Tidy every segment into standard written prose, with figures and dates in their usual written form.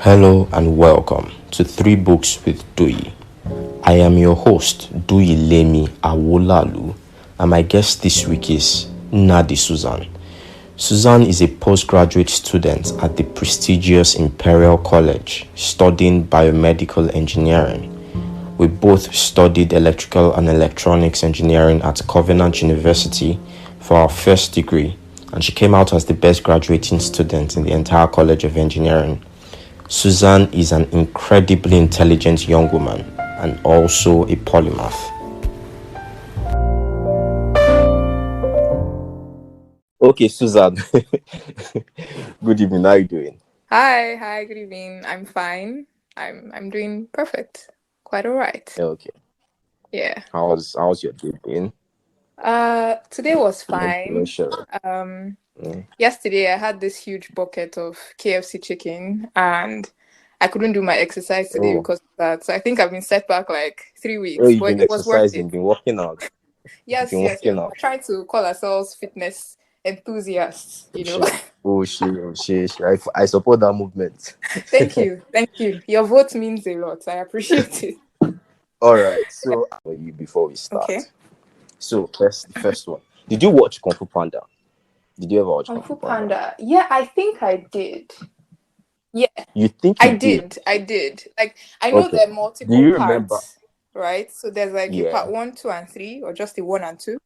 Hello and welcome to Three Books with Dui. I am your host, Dui Lemi Awolalu, and my guest this week is Nnadi Susan. Susan is a postgraduate student at the prestigious Imperial College studying biomedical engineering. We both studied electrical and electronics engineering at Covenant University for our first degree, and she came out as the best graduating student in the entire College of Engineering. Susan is an incredibly intelligent young woman and also a polymath. Okay, Susan. Good evening. How are you doing? Hi, good evening. I'm fine. I'm doing perfect. Quite all right. Okay. Yeah. How's your day been? Today was No fine. sure. Yesterday I had this huge bucket of KFC chicken and I couldn't do my exercise today because of that. So I think I've been set back like 3 weeks. You've But been it was worth exercising, it. been working out. Yes. Been working We're out. trying to call ourselves fitness enthusiasts, you know. I support that movement. Thank you. Your vote means a lot. I appreciate it. All right. So for you before we start. Okay. So the first one. Did you watch Kung Fu Panda? Did you ever watch Kung Fu Panda? Yeah, I think I did. Yeah. You think I did. Like, I know there are multiple Do you parts, remember? right? So there's like a part 1, 2, and 3, or just the 1 and 2.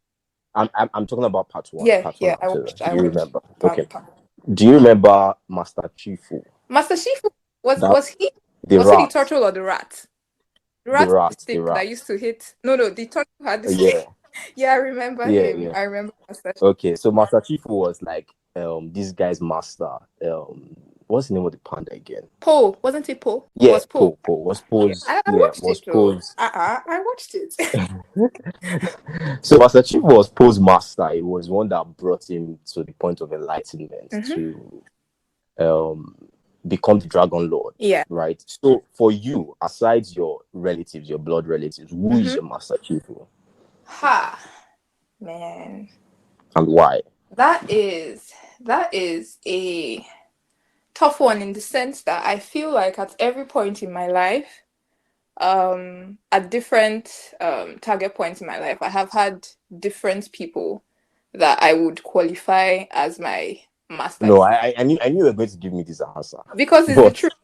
I'm talking about part 1. Yeah, part yeah. 1 and 2. I Do you watched remember? part. Okay. Do you remember Master Chifu? Master Shifu was he The was rat. he the turtle or the rat? The rat, The rat, with the stick the rat. that used to hit. No, the turtle had the stick. Yeah, I remember him. Yeah. I remember Master Shifu. Okay, so Master Chifu was like this guy's master. What's the name of the panda again? Po, wasn't it Po? Yeah, was Po. Po was Po's. I watched was it. Po's. I watched it. So Master Chief was Po's master. He was one that brought him to the point of enlightenment to become the Dragon Lord. Yeah. Right. So for you, aside your relatives, your blood relatives, who is your Master Chief? Man. And why? That is a tough one in the sense that I feel like at every point in my life, at different target points in my life, I have had different people that I would qualify as my master. No, I knew you were going to give me this answer because it's the truth.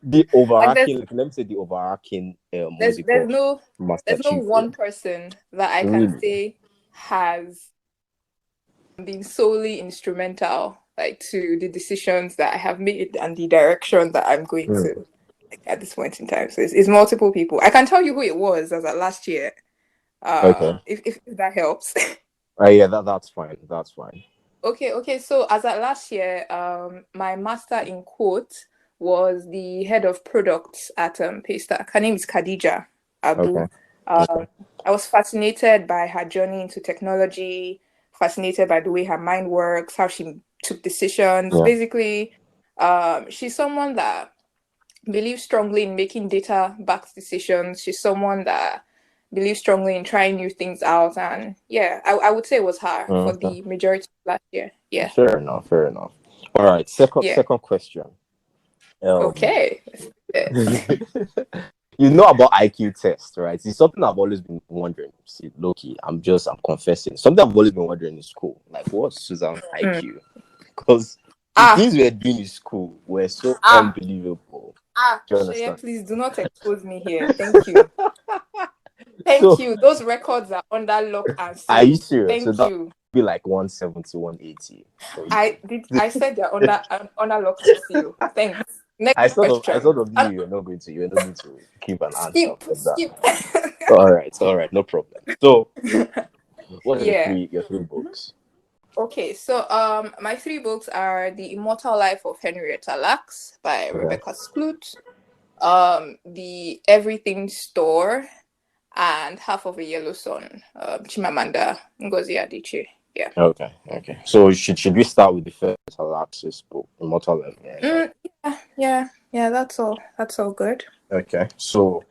The overarching, let me say the overarching. There's no one person that I can say has been solely instrumental, like, to the decisions that I have made and the direction that I'm going to, like, at this point in time. So it's multiple people. I can tell you who it was as of last year. If that helps. Yeah, that's fine. That's fine. Okay. So as of last year, my master in quote was the head of products at Paystack. Her name is Khadija Abu. I was fascinated by her journey into technology, fascinated by the way her mind works, how she took decisions. Basically, she's someone that believes strongly in making data-backed decisions. She's someone that believes strongly in trying new things out. And yeah, I would say it was her for the majority of last year. Yeah. Fair enough. All right. Second question. Okay. You know about IQ test, right? It's something I've always been wondering. See, Loki, I'm confessing. Something I've always been wondering in school. Like, what's Susan's IQ? Because the things we're doing in school were so unbelievable. Please do not expose me here. Thank you. Thank you. Those records are under lock and seal. Are you serious? Thank you. Be like 170, 180. I said they're under lock and seal. Thanks. Next question. I thought of you're not going to keep an answer for that. Skip. All right, no problem. So, what are your three books? Okay, so my 3 books are The Immortal Life of Henrietta Lacks by Rebecca Skloot, The Everything Store, and Half of a Yellow Sun, Chimamanda Adichie. Yeah. Okay. So should we start with the first Lacks book, Immortal Life? Yeah. That's all good. Okay. So,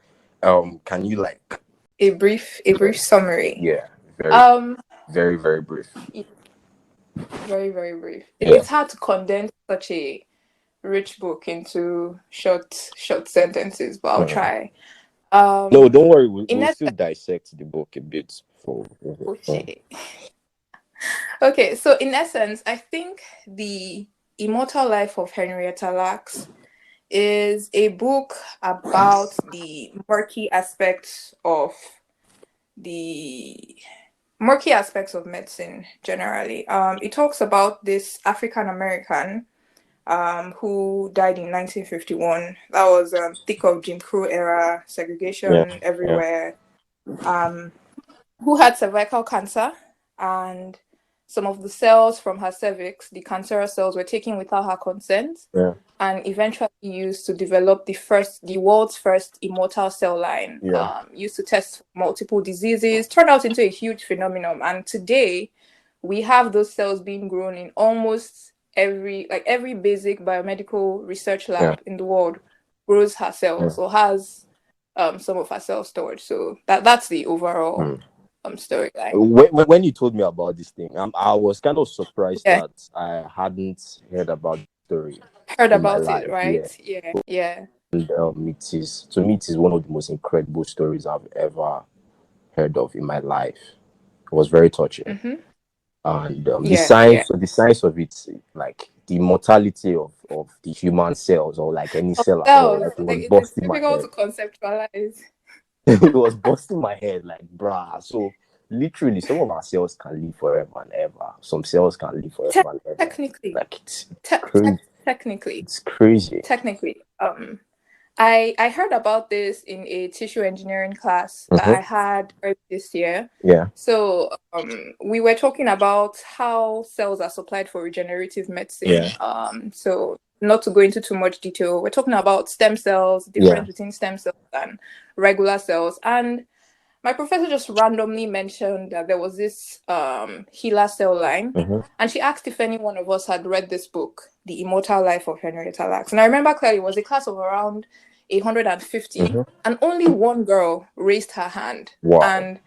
can you like a brief summary? Yeah. Very, very brief. Very, very brief. It's hard to condense such a rich book into short sentences, but I'll try. No, don't worry. We'll still essence, dissect the book a bit. Okay, so in essence, I think the Immortal Life of Henrietta Lacks is a book about the murky aspects of medicine generally. It talks about this African American who died in 1951. That was thick of Jim Crow era, segregation everywhere. Who had cervical cancer, and some of the cells from her cervix, the cancerous cells, were taken without her consent, and eventually used to develop the world's first immortal cell line, used to test multiple diseases. Turned out into a huge phenomenon, and today we have those cells being grown in almost every basic biomedical research lab in the world grows her cells or has some of her cells stored. So that's the overall storyline. When you told me about this thing, I was kind of surprised that I hadn't heard about the story. Heard about it, right? Yeah. And to me, it is one of the most incredible stories I've ever heard of in my life. It was very touching. And the science of it, like the mortality of the human cells, or like any cell at all, like, it was busting my head. To conceptualize. It was busting my head, like, bruh. So literally, some of our cells can live forever and ever. Some cells can live forever and ever. Technically, like it's crazy. Technically, it's crazy. Technically, I heard about this in a tissue engineering class that I had early this year. Yeah. So we were talking about how cells are supplied for regenerative medicine. Yeah. So not to go into too much detail, we're talking about stem cells, difference between stem cells and regular cells. And my professor just randomly mentioned that there was this HeLa cell line, and she asked if any one of us had read this book, The Immortal Life of Henrietta Lacks. And I remember clearly it was a class of around 150, and only one girl raised her hand. Wow. And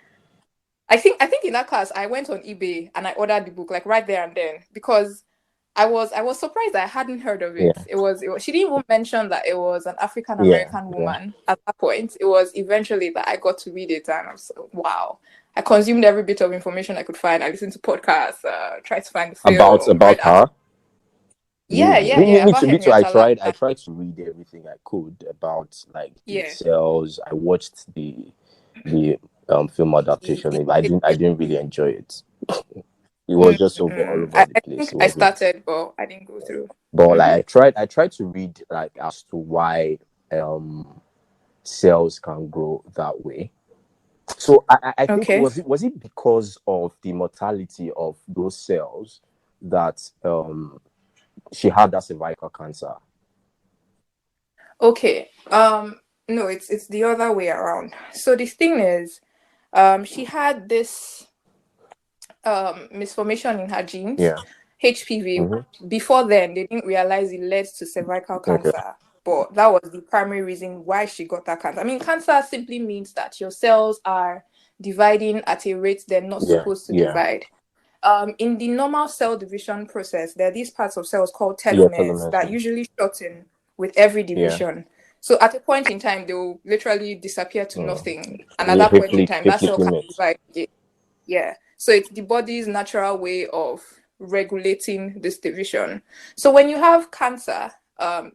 I think in that class I went on eBay and I ordered the book, like right there and then, because I was surprised I hadn't heard of it. It was she didn't even mention that it was an African American woman at that point. It was eventually that I got to read it, and I was like, wow. I consumed every bit of information I could find. I listened to podcasts, tried to find the film about her. Me too. I tried to read everything I could about like the cells. I watched the film adaptation. I didn't really enjoy it. It was just all over the place. I started, but I didn't go through. But like I tried to read like as to why cells can grow that way. So I think was it because of the mortality of those cells that she had that cervical cancer? Okay. No, it's the other way around. So the thing is, she had this misformation in her genes, HPV. Before then, they didn't realize it led to cervical cancer, but that was the primary reason why she got that cancer. I mean, cancer simply means that your cells are dividing at a rate they're not supposed to divide. In the normal cell division process, there are these parts of cells called telomeres that usually shorten with every division. So at a point in time, they will literally disappear to nothing, and at that point in time, that cell can divide. So it's the body's natural way of regulating this division. So when you have cancer,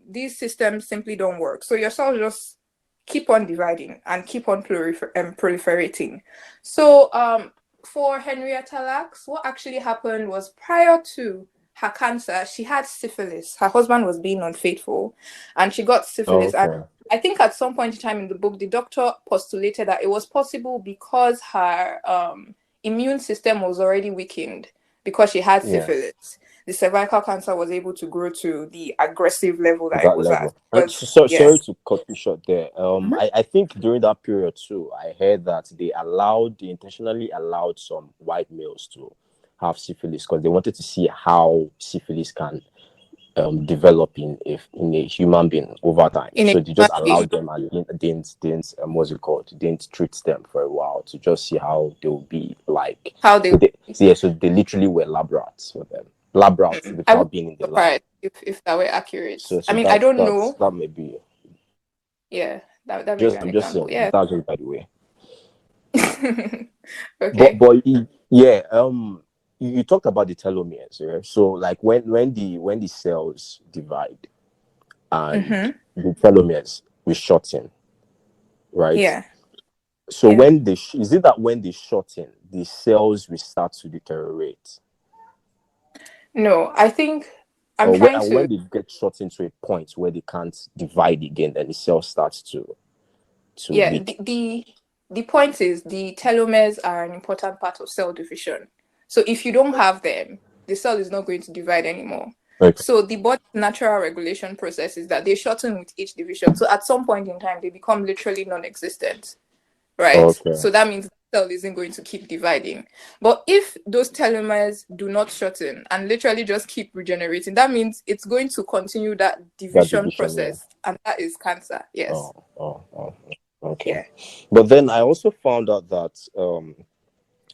these systems simply don't work. So your cells just keep on dividing and keep on proliferating. So for Henrietta Lacks, what actually happened was prior to her cancer, she had syphilis. Her husband was being unfaithful, and she got syphilis. And I think at some point in time in the book, the doctor postulated that it was possible because her immune system was already weakened because she had syphilis. The cervical cancer was able to grow to the aggressive level that it was at. Sorry to cut you short there. I think during that period too, I heard that they intentionally allowed some white males to have syphilis because they wanted to see how syphilis can develop in a human being over time. So they just allowed them and didn't treat them for a while to just see how they will be like. So they literally were lab rats for them. lab routes without being in the lab. If that were accurate. So I mean, I don't know. That may be. Yeah, that may be an example. Yeah. That's just by the way. Okay. But yeah, you talked about the telomeres, right? So like when the cells divide and the telomeres will shorten, right? Yeah. So when is it that when they shorten, the cells will start to deteriorate? No, I think when they get shortened to a point where they can't divide again, then the cell starts to weak. The point is the telomeres are an important part of cell division. So if you don't have them, the cell is not going to divide anymore. Okay. So the body's natural regulation process is that they shorten with each division. So at some point in time, they become literally non-existent, right? Okay. So that means the cell isn't going to keep dividing. But if those telomeres do not shorten and literally just keep regenerating, that means it's going to continue that division process, and that is cancer. Yes. Okay. Yeah. But then I also found out that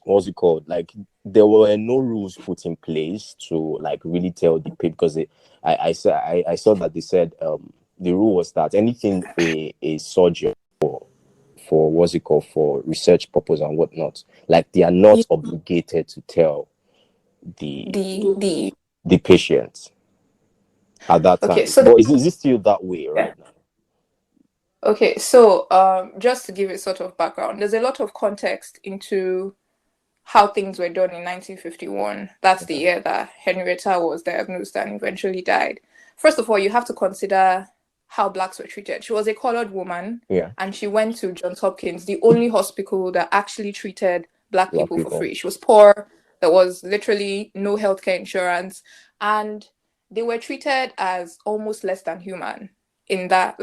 what's it called? Like there were no rules put in place to like really tell the people, because I saw that they said the rule was that anything a surgeon for what's it called, for research purpose and whatnot, like they are not obligated to tell the patient at that time. So but is it still that way right now? Okay, so just to give it sort of background, there's a lot of context into how things were done in 1951. That's the year that Henrietta was diagnosed and eventually died. First of all, you have to consider how Blacks were treated. She was a colored woman, and she went to Johns Hopkins, the only hospital that actually treated Black people for free. She was poor. There was literally no healthcare insurance, and they were treated as almost less than human in that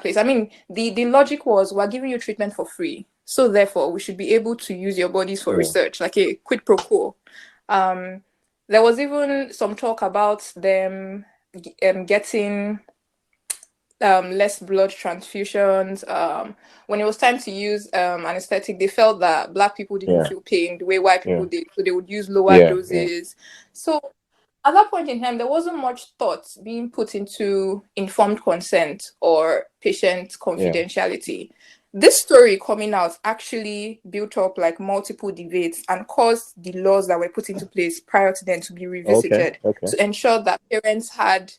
place. I mean, the logic was, we're giving you treatment for free, so therefore we should be able to use your bodies for research, like a quid pro quo. There was even some talk about them getting less blood transfusions. When it was time to use anesthetic, they felt that Black people didn't feel pain the way white people did, so they would use lower doses. So at that point in time, there wasn't much thought being put into informed consent or patient confidentiality. This story coming out actually built up like multiple debates and caused the laws that were put into place prior to then to be revisited to ensure that parents had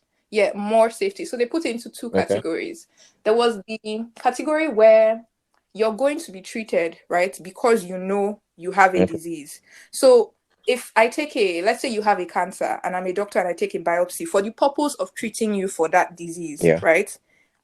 more safety. So they put it into two categories. There was the category where you're going to be treated, right, because you know you have a disease. So if I take let's say you have a cancer and I'm a doctor and I take a biopsy for the purpose of treating you for that disease, right?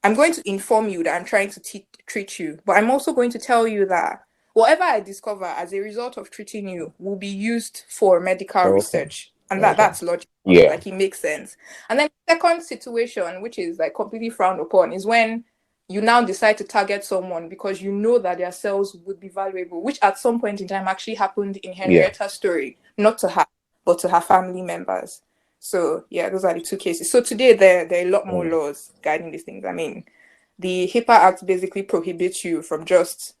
I'm going to inform you that I'm trying to treat you, but I'm also going to tell you that whatever I discover as a result of treating you will be used for medical research. And that's logical. Like it makes sense. And then the second situation, which is like completely frowned upon, is when you now decide to target someone because you know that their cells would be valuable, which at some point in time actually happened in Henrietta's story, not to her, but to her family members. So those are the two cases. So today there are a lot more laws guiding these things. I mean, the HIPAA Act basically prohibits you from just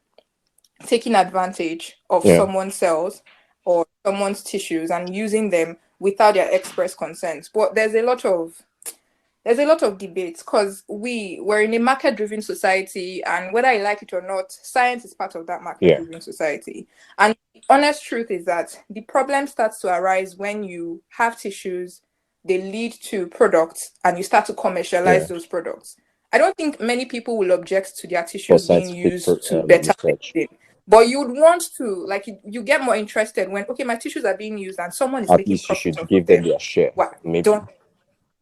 taking advantage of someone's cells or someone's tissues and using them without their express consent. But there's a lot of debates because we're in a market-driven society, and whether I like it or not, science is part of that market-driven society. And the honest truth is that the problem starts to arise when you have tissues, they lead to products, and you start to commercialize those products. I don't think many people will object to their tissues being used to better medicine. But you would want to, like, you get more interested when, my tissues are being used and someone is making profit. At least you should give them their share. Maybe.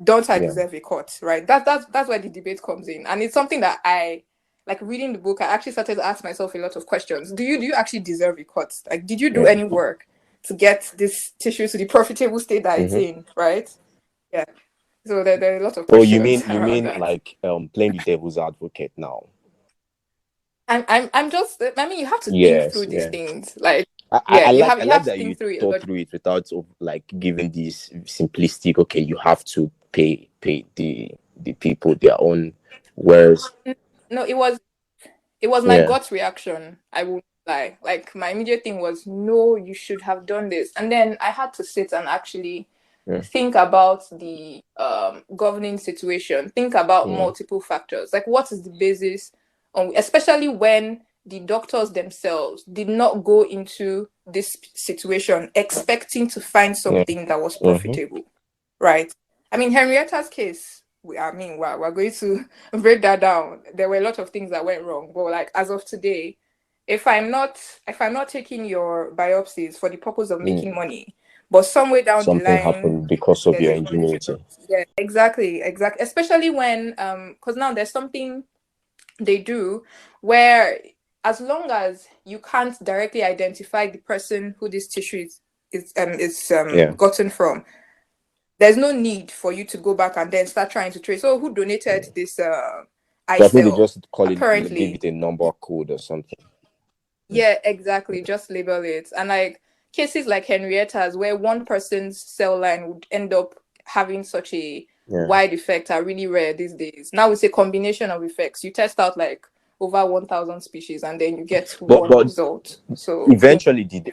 Don't I deserve a cut, right? That's where the debate comes in. And it's something that I, like reading the book, I actually started to ask myself a lot of questions. Do you actually deserve a cut? Like, did you do any work to get this tissue to the profitable state that it's in, right? Yeah. So there are a lot of questions. You mean that. Like playing the devil's advocate now? I'm just, I mean, you have to think through these things. Like, I like that you thought through it without like giving this simplistic, you have to pay the people their own wares. No, it was my gut reaction. I won't lie. Like, my immediate thing was, no, you should have done this. And then I had to sit and actually think about the governing situation, think about multiple factors. Like, what is the basis on, especially when the doctors themselves did not go into this situation expecting to find something that was profitable, right? I mean, Henrietta's case, we're going to break that down. There were a lot of things that went wrong, but like as of today, if I'm not taking your biopsies for the purpose of making money, but somewhere down something the line happened because of your ingenuity. Yeah, exactly. Especially when because now there's something they do where, as long as you can't directly identify the person who this tissue is gotten from, there's no need for you to go back and then start trying to trace, oh, who donated this eye cell. I think they just call apparently it, give it a number code or something. Yeah, exactly. Just label it. And like cases like Henrietta's, where one person's cell line would end up having such a wide effect, are really rare these days. Now it's a combination of effects. You test out like over 1,000 species and then you get one result. So eventually, did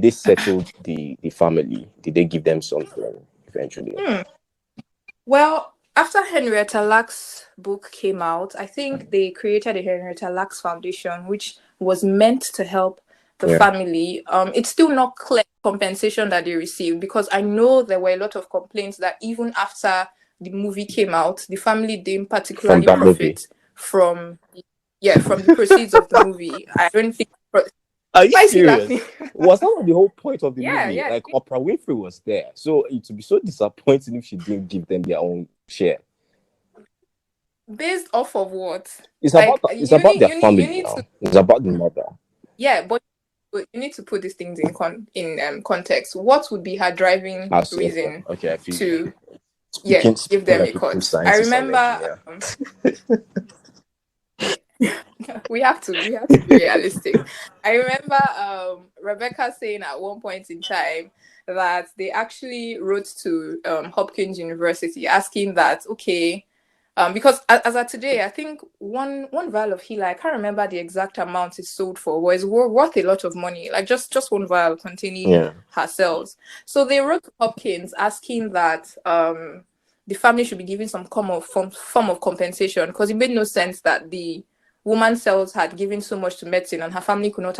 they settle the family? Did they give them something eventually? Well, after Henrietta Lacks' book came out, I think they created a Henrietta Lacks Foundation, which was meant to help the family. It's still not clear compensation that they received, because I know there were a lot of complaints that even after the movie came out, the family didn't particularly profit from the proceeds of the movie. I don't think. Are you serious? Was that the whole point of the movie? Yeah. Like, Oprah Winfrey was there, so it would be so disappointing if she didn't give them their own share. Based off of what? It's about their family now. It's about the mother. Yeah, but you need to put these things in context. What would be her driving reason to give them a cut? I remember. We have to be realistic. I remember Rebecca saying at one point in time that they actually wrote to Hopkins University asking that, okay, because as of today, I think one vial of Hila, I can't remember the exact amount it's sold for, was worth a lot of money, like just one vial containing her cells. So they wrote to Hopkins asking that the family should be given some form of compensation, because it made no sense that the woman's cells had given so much to medicine and her family could not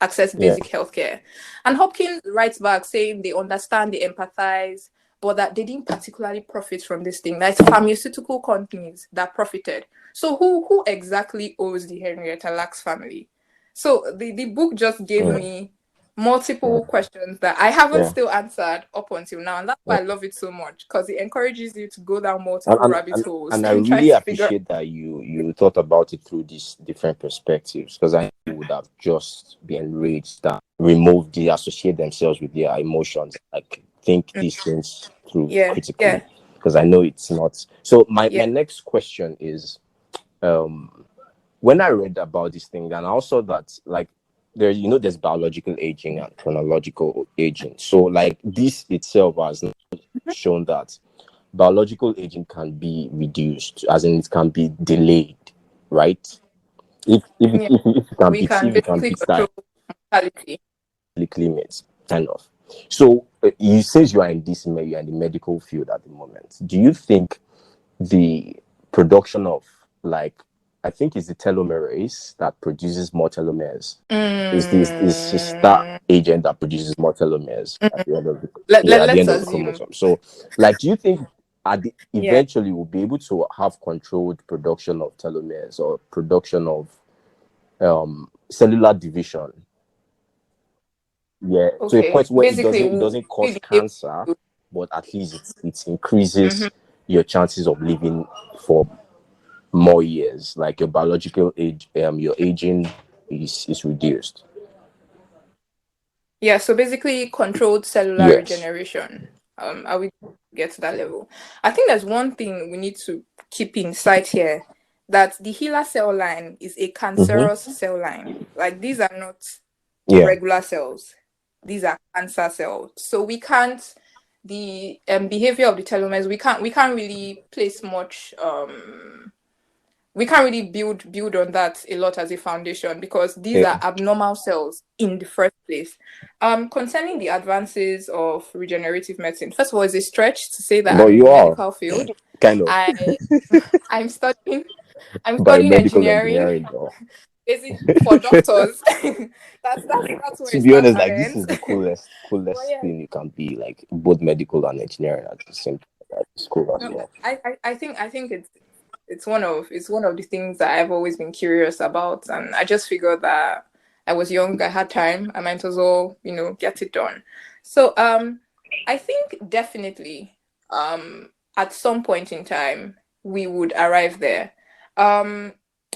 access basic healthcare. And Hopkins writes back saying they understand, they empathize, but that they didn't particularly profit from this thing. That's pharmaceutical companies that profited. So who exactly owes the Henrietta Lacks family? So the book just gave me multiple questions that I haven't still answered up until now, and that's why I love it so much, because it encourages you to go down multiple rabbit holes. And I really appreciate that you thought about it through these different perspectives, because I would have just been enraged that remove associate themselves with their emotions, like think these things through critically, because I know it's not. So my next question is, when I read about this thing, and also that like there's biological aging and chronological aging. So like this itself has shown that biological aging can be reduced, as in it can be delayed, right? If it can beat that limits, kind of. So you says you are in the medical field at the moment. Do you think the production of, like, I think it's the telomerase that produces more telomeres? Is that agent that produces more telomeres at the end of the chromosome? So, like, do you think eventually we'll be able to have controlled production of telomeres or production of cellular division? Yeah, to a point where it doesn't cause cancer, but at least it increases your chances of living for more years, like your biological age, your aging is reduced. Yeah, so basically controlled cellular regeneration. Are we get to that level? I think there's one thing we need to keep in sight here, that the HeLa cell line is a cancerous cell line. Like, these are not regular cells. These are cancer cells. So we can't, the behavior of the telomeres, we can't really place much we can't really build on that a lot as a foundation, because these are abnormal cells in the first place. Concerning the advances of regenerative medicine, first of all, it's a stretch to say that I'm in the medical field. Kind of. I'm studying biomedical engineering. Though. For doctors. that's where to it be honest, starts like and this ends. is the coolest thing you can be, like both medical and engineering at the same time. It's cool as well. I think it's one of the things that I've always been curious about, and I just figured that I was young, I had time, I might as well, get it done. So I think definitely at some point in time we would arrive there.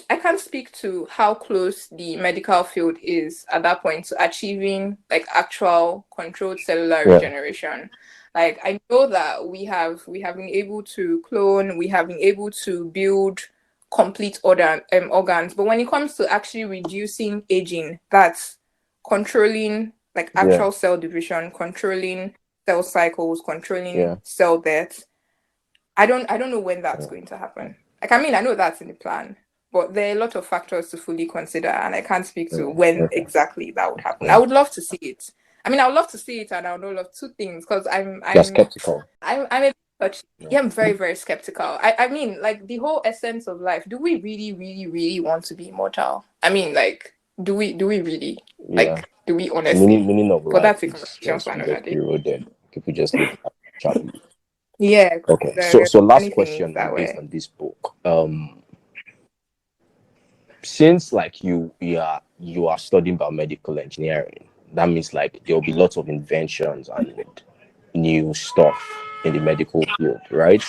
I can't speak to how close the medical field is at that point to achieving like actual controlled cellular regeneration. Like, I know that we have been able to clone, we have been able to build complete organs, but when it comes to actually reducing aging, that's controlling like actual cell division, controlling cell cycles, controlling cell death. I don't know when that's going to happen. Like, I mean, I know that's in the plan, but there are a lot of factors to fully consider, and I can't speak to when exactly that would happen. I would love to see it. I mean, I would love to see it, and I would love two things, because I'm skeptical. I'm a bit I'm very, very skeptical. I mean, like, the whole essence of life. Do we really, really, really want to be immortal? I mean, like, do we really? Like, do we honestly? Meaning of but life that's a conversation for another day. eroded. People just live happily. Yeah. Okay. So last question based on this book. Since like you are studying biomedical engineering, that means like there will be lots of inventions and new stuff in the medical field, right?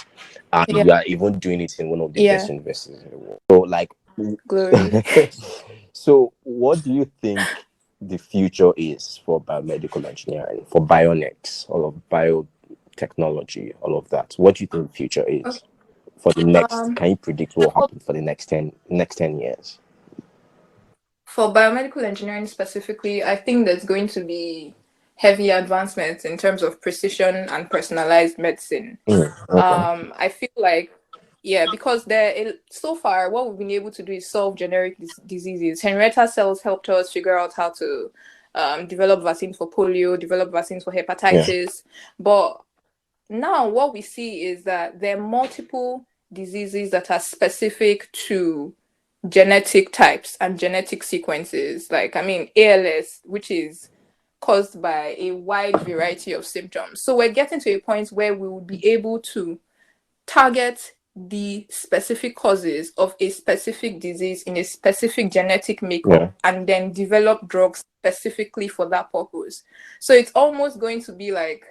And you are even doing it in one of the best universities in the world. So like, glory. So what do you think the future is for biomedical engineering, for bionics, all of biotechnology, all of that? What do you think the future is for the next? Can you predict what will happen for the next 10 years? For biomedical engineering specifically, I think there's going to be heavy advancements in terms of precision and personalized medicine. I feel like, because so far what we've been able to do is solve generic diseases. Henrietta cells helped us figure out how to develop vaccines for polio, develop vaccines for hepatitis. But now what we see is that there are multiple diseases that are specific to genetic types and genetic sequences. Like, I mean, ALS, which is caused by a wide variety of symptoms. So we're getting to a point where we will be able to target the specific causes of a specific disease in a specific genetic makeup and then develop drugs specifically for that purpose. So it's almost going to be like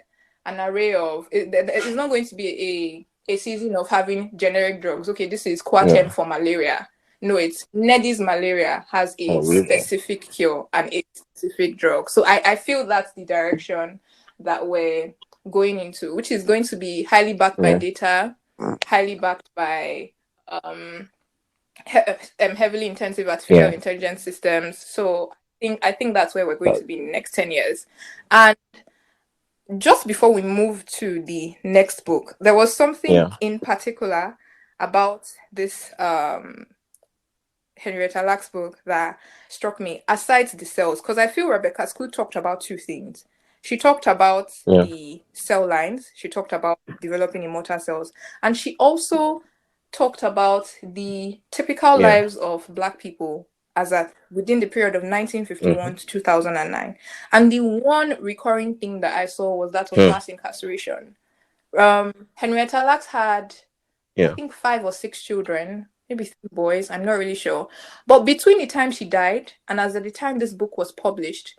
an array of, it's not going to be a season of having generic drugs. Okay, this is Quaten for malaria. No, it's Nnadi's malaria has a specific cure and a specific drug. So I feel that's the direction that we're going into, which is going to be highly backed by data, highly backed by heavily intensive artificial intelligence systems. So I think that's where we're going to be in the next 10 years. And just before we move to the next book, there was something in particular about this Henrietta Lacks book that struck me, aside the cells, because I feel Rebecca Skloot talked about two things. She talked about the cell lines, she talked about developing immortal cells, and she also talked about the typical lives of Black people within the period of 1951 to 2009. And the one recurring thing that I saw was that of mass incarceration. Henrietta Lacks had, I think, 5 or 6 children, maybe 3 boys, I'm not really sure. But between the time she died and as at the time this book was published,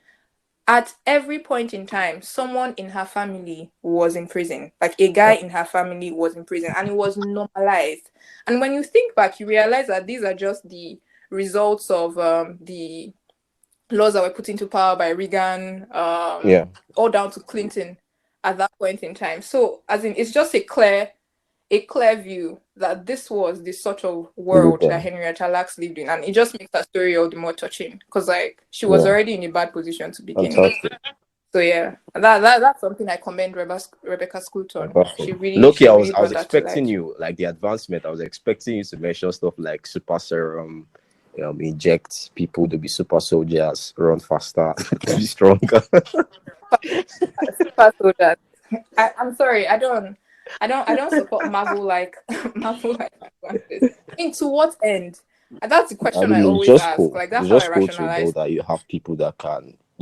at every point in time, someone in her family was in prison. Like, a guy in her family was in prison, and it was normalized. And when you think back, you realize that these are just the results of the laws that were put into power by Reagan, all down to Clinton at that point in time. So, as in, it's just a clear view that this was the sort of world that Henrietta Lacks lived in, and it just makes her story all the more touching, because like she was already in a bad position to begin with. So yeah, that's something I commend Rebecca Skloot on. She Loki, I really was brought that to expecting life. you, like the advancement. I was expecting you to mention stuff like super serum, inject people to be super soldiers, run faster, be stronger. Super soldiers. I'm sorry, I don't support Marvel like advances. I mean, to what end? And that's the question I always just ask. cool. Like that's It's how I just cool to know rationalize. that you have people that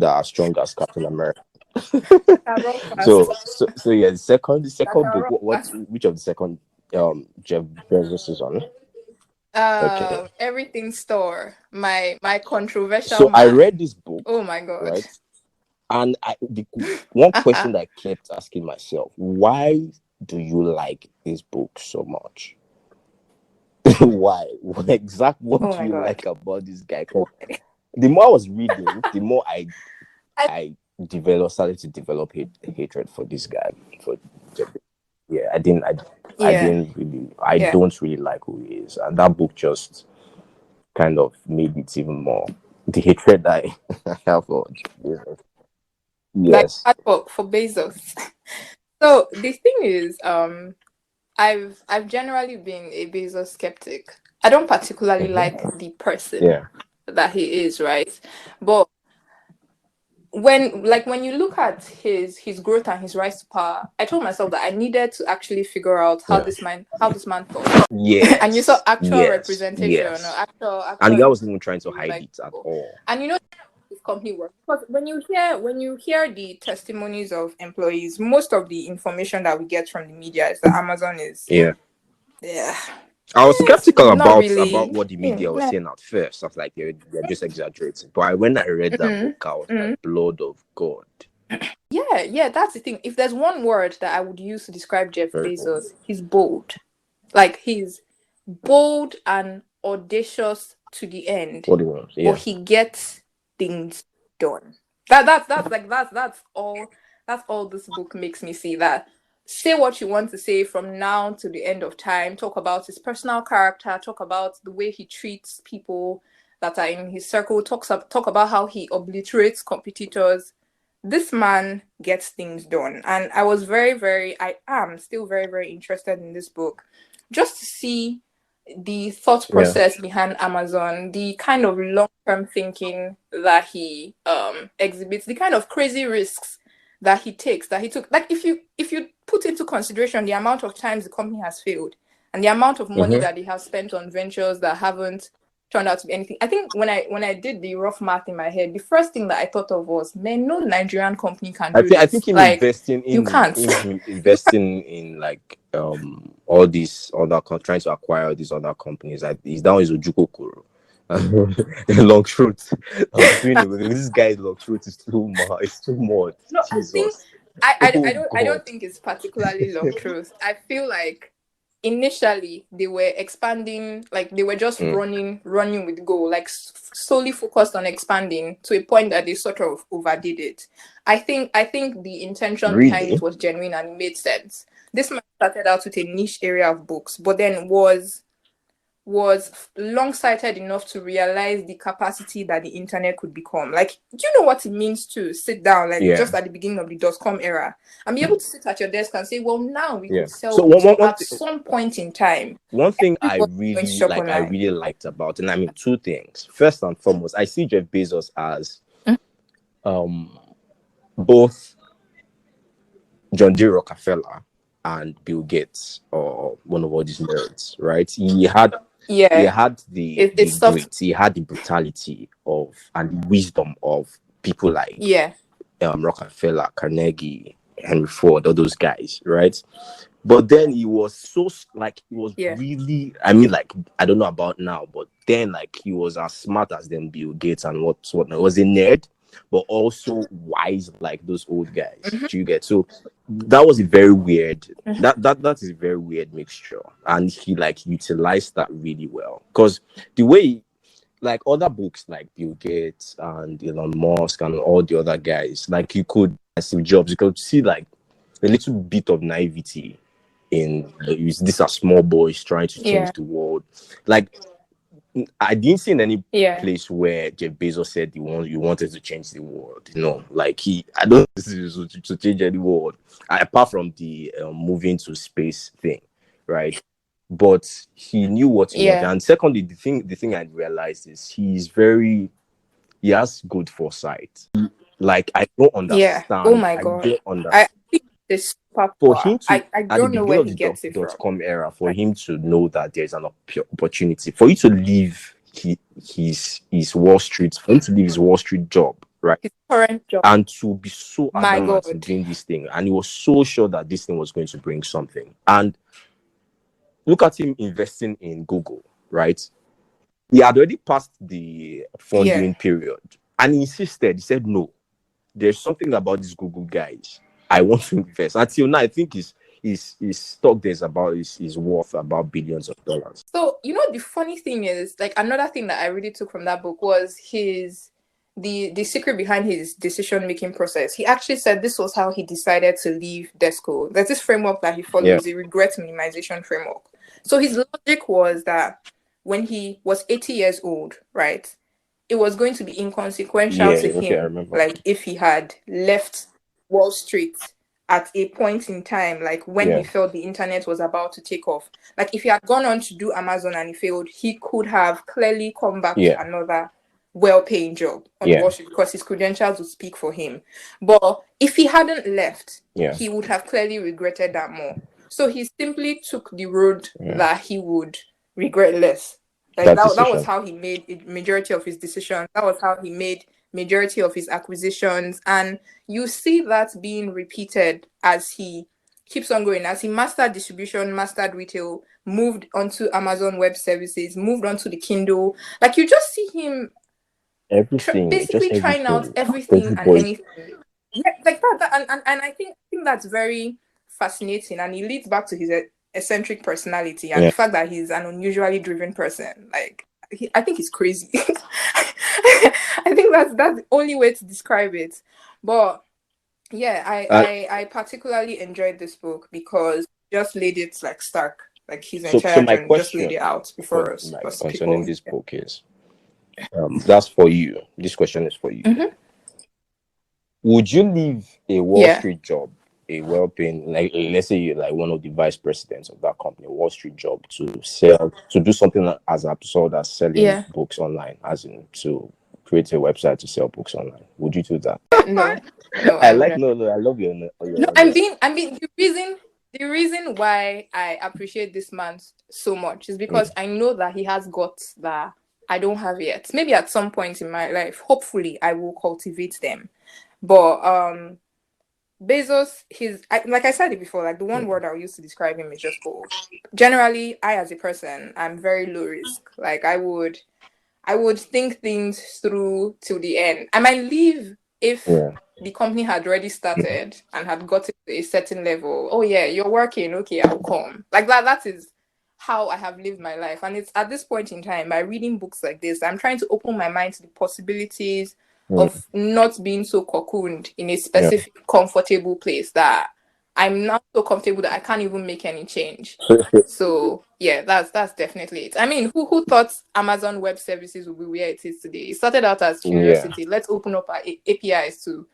are strong as Captain America. Can run So fast. yeah, the second That can book. run fast. Which of the second Jeff Bezos is on? Okay. Everything store. My controversial So I man. read this book. Oh my god. Right. And one question that I kept asking myself: why do you like this book so much? Why? What do you like about this guy? The more I was reading, the more I started to develop hatred for this guy. I don't really like who he is, and that book just kind of made it even more the hatred that I have for Bezos. Yes. Like for Bezos. So the thing is, I've generally been a Bezos skeptic. I don't particularly like the person that he is, right? But when you look at his growth and his rise to power, I told myself that I needed to actually figure out how this man thought. Yes. And you saw actual representation or actual and the guy wasn't even trying to hide it at all. And you know this company works, because when you hear the testimonies of employees, most of the information that we get from the media is that Amazon is I was skeptical about what the media was saying at first. I was like, they're just exaggerating. But when I read that book, I was like, blood of God. Yeah, that's the thing. If there's one word that I would use to describe Jeff Bezos, he's bold. Like, he's bold and audacious to the end. But he gets things done. That's all this book makes me see. That say what you want to say from now to the end of time. Talk about his personal character. Talk about the way he treats people that are in his circle. Talk about how he obliterates competitors. This man gets things done. And I am still very, very interested in this book, just to see the thought process behind Amazon, the kind of long-term thinking that he exhibits, the kind of crazy risks that he took. Like, if you put into consideration the amount of times the company has failed and the amount of money that they have spent on ventures that haven't turned out to be anything. I think when I did the rough math in my head, the first thing that I thought of was, man, no Nigerian company can do this. I think him investing in, you can't. Investing in like all these other trying to acquire all these other companies. Like, he's down his Ojukokoro. Long truth. This guy's long truth is too much. It's too much. No, Jesus. I don't think it's particularly long truth. I feel like initially they were expanding, like they were just running with goal, like solely focused on expanding to a point that they sort of overdid it. I think the intention behind it was genuine and it made sense. This man started out with a niche area of books, but then was long-sighted enough to realize the capacity that the internet could become. Like, do you know what it means to sit down, like just at the beginning of the .com era, and be able to sit at your desk and say, well, now we could sell at some point in time. One thing I really liked about, and I mean two things. First and foremost, I see Jeff Bezos as both John D. Rockefeller and Bill Gates, or one of all these nerds, right? He had the grit, he had the brutality of and the wisdom of people like Rockefeller, Carnegie, Henry Ford, all those guys, right? But then he was really, I mean, like, I don't know about now, but then, like, he was as smart as them Bill Gates and whatnot. Was a nerd, but also wise like those old guys. Do you get? So that was a very weird that is a very weird mixture, and he like utilized that really well, because the way, like, other books like Bill Gates and Elon Musk and all the other guys, like, you could, Steve Jobs, you could see like a little bit of naivety in these are small boys trying to change the world. Like, I didn't see in any Yeah. place where Jeff Bezos said he wanted to change the world. Like I don't to change any world apart from the moving to space thing, right? But he knew what he wanted. And secondly, the thing I realized is he has good foresight. Like I don't understand. Yeah. Oh my God. I don't understand. I think this For him to, I at the don't know beginning where of he the gets it from. .com era, for him to know that there's an opportunity, for you to leave his Wall Street, for him to leave his Wall Street job, right? His current job. And to be so My adamant God. in doing this thing. And he was so sure that this thing was going to bring something. And look at him investing in Google, right? He had already passed the funding period. And he insisted, he said, no, there's something about these Google guys. I want to invest. Until now, I think his stock there's about is worth about billions of dollars. So, the funny thing is, like, another thing that I really took from that book was the secret behind his decision-making process. He actually said this was how he decided to leave Desco. There's this framework that he follows, the regret minimization framework. So his logic was that when he was 80 years old, right, it was going to be inconsequential to him, like if he had left Wall Street at a point in time, like when he felt the internet was about to take off. Like if he had gone on to do Amazon and he failed, he could have clearly come back to another well-paying job on Wall Street because his credentials would speak for him. But if he hadn't left, he would have clearly regretted that more. So he simply took the road that he would regret less. Like that was how he made a majority of his decisions. That was how he made majority of his acquisitions. And you see that being repeated as he keeps on going, as he mastered distribution, mastered retail, moved onto Amazon Web Services, moved onto the Kindle. Like you just see him basically trying out everything and anything. Yeah, like that. And I think that's very fascinating. And it leads back to his eccentric personality and the fact that he's an unusually driven person. Like I think he's crazy. I think that's the only way to describe it. But yeah, I particularly enjoyed this book because he just laid it like stark, like he's in charge and just laid it out before us. Concerning this book is that's for you. This question is for you. Would you leave a Wall Street job, a well-paying, like let's say you're like one of the vice presidents of that company, Wall Street job, to do something as absurd as selling books online, as in to create a website to sell books online? Would you do that? No. I love your no, I'm being the reason why I appreciate this man so much is because I know that he has guts that I don't have yet. Maybe at some point in my life, hopefully I will cultivate them. But Bezos, like I said it before, like the one word I'll use to describe him is just bold. Generally, I as a person, I'm very low risk. Like I would think things through till the end. I might leave if the company had already started and had got to a certain level. Oh yeah, you're working, okay, I'll come. Like that is how I have lived my life. And it's at this point in time, by reading books like this, I'm trying to open my mind to the possibilities of not being so cocooned in a specific comfortable place that I'm not so comfortable that I can't even make any change. So yeah, that's definitely it. I mean, who thought Amazon Web Services would be where it is today? It started out as curiosity. Let's open up our APIs to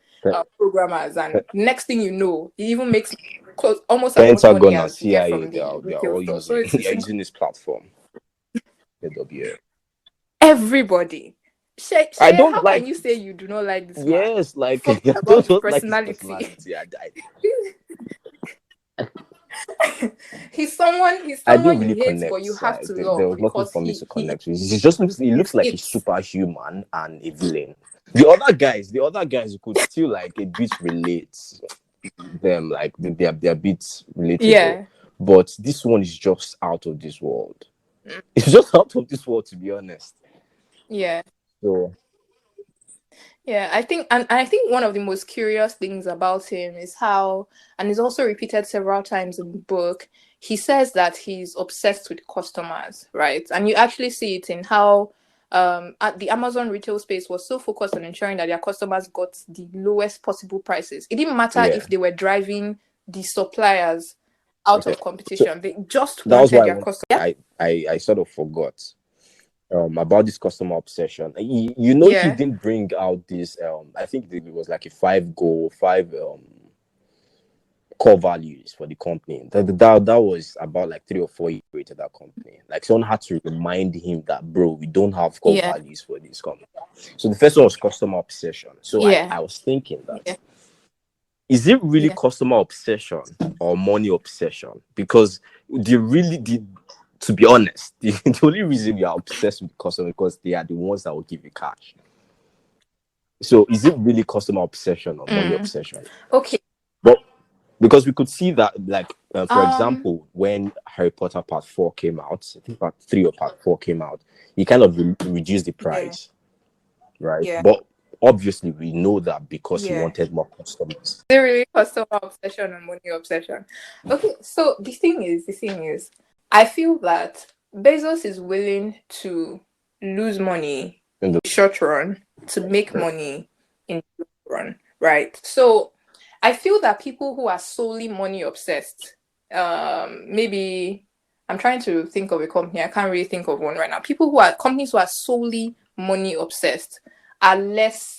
programmers, and next thing you know, it even makes almost as much money as you get from the retail store. So it's using this platform. Everybody. Shay, how can you say you do not like this man? Yes, like I don't personality. Like his personality. He's someone you hate, but you have to love. There was nothing for me to connect with. He looks like he's superhuman and a villain. The other guys could still like a bit relate them, like they're a bit relatable. Yeah. But this one is just out of this world. It's just out of this world, to be honest. Yeah. So yeah, I think one of the most curious things about him is how, and it's also repeated several times in the book, he says that he's obsessed with customers, right? And you actually see it in how at the Amazon retail space was so focused on ensuring that their customers got the lowest possible prices. It didn't matter if they were driving the suppliers out of competition. They just wanted their customers. I sort of forgot. about this customer obsession. You know, he didn't bring out this. I think it was like a five core values for the company. That was about like 3 or 4 years into that company. Like someone had to remind him that, bro, we don't have core values for this company. So the first one was customer obsession. So I was thinking that is it really customer obsession or money obsession? Because they really did. To be honest, the only reason we are obsessed with customers because they are the ones that will give you cash. So is it really customer obsession or money obsession? Okay. But because we could see that, like, for example, when Harry Potter Part 4 came out, I think Part 3 or Part 4 came out, he kind of reduced the price, right? Yeah. But obviously, we know that because he wanted more customers. Is it really customer obsession or money obsession? Okay, so the thing is, I feel that Bezos is willing to lose money in the short run to make money in the long run, right? So I feel that people who are solely money obsessed, maybe I'm trying to think of a company. I can't really think of one right now. Companies who are solely money obsessed are less.